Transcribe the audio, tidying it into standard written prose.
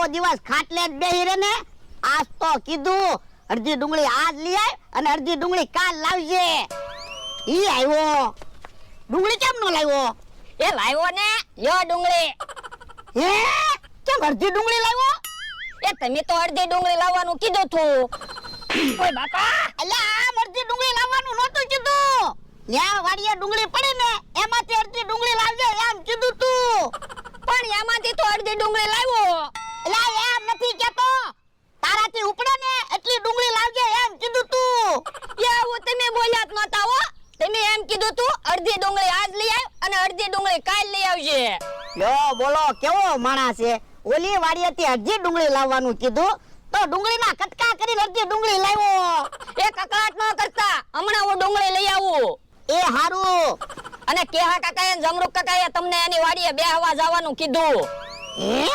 દિવસ ખાટલે જ બેહી રહે ને આજ તો કીધું અડધી ડુંગળી આજ લઈ આવ અને અડધી ડુંગળી કાલ લાવજે. ઈ આવ્યો. ડુંગળી કેમ નો લાવ્યો? એ લાવ્યો ને યો ડુંગળી. હે કેમ અડધી ડુંગળી લાવ્યો? એ તમે તો અડધી ડુંગળી લાવવાનું કીધું તું. ઓય બાપા, અલ્યા આમ અડધી ડુંગળી લાવવાનું નહોતું કીધું. ન્યા વાડીએ ડુંગળી પડી ને એમાંથી અડધી ડુંગળી લાવજે એમ કીધું તું. પણ એમાંથી તો અડધી ડુંગળી લાવ્યો. અલ્યા એમ નથી કેતો. તારાથી ઉપડે ને એટલી ડુંગળી લાવજે એમ કીધું તું. એવું તમે બોલ્યા જ નતા હો. તમે એમ કીધું તું અડધી ડુંગળી આજ લઈ આવ અને અડધી ડુંગળી કાલ લઈ આવજે. લ્યો બોલો કેવો માણસ છે. ઓલી વાડીએથી અડધી ડુંગળી લાવવાનું કીધું તો ડુંગળીના કટકા કરીને અડધી ડુંગળી લાવ્યો. એ કકળાટ ન કરતા, હમણાં હું ડુંગળી લઈ આવું. એ હારું. અને કેહા કાકાએ જમરૂક કાકાએ તમને એની વાડીએ બેહવા જવાનું કીધું. હે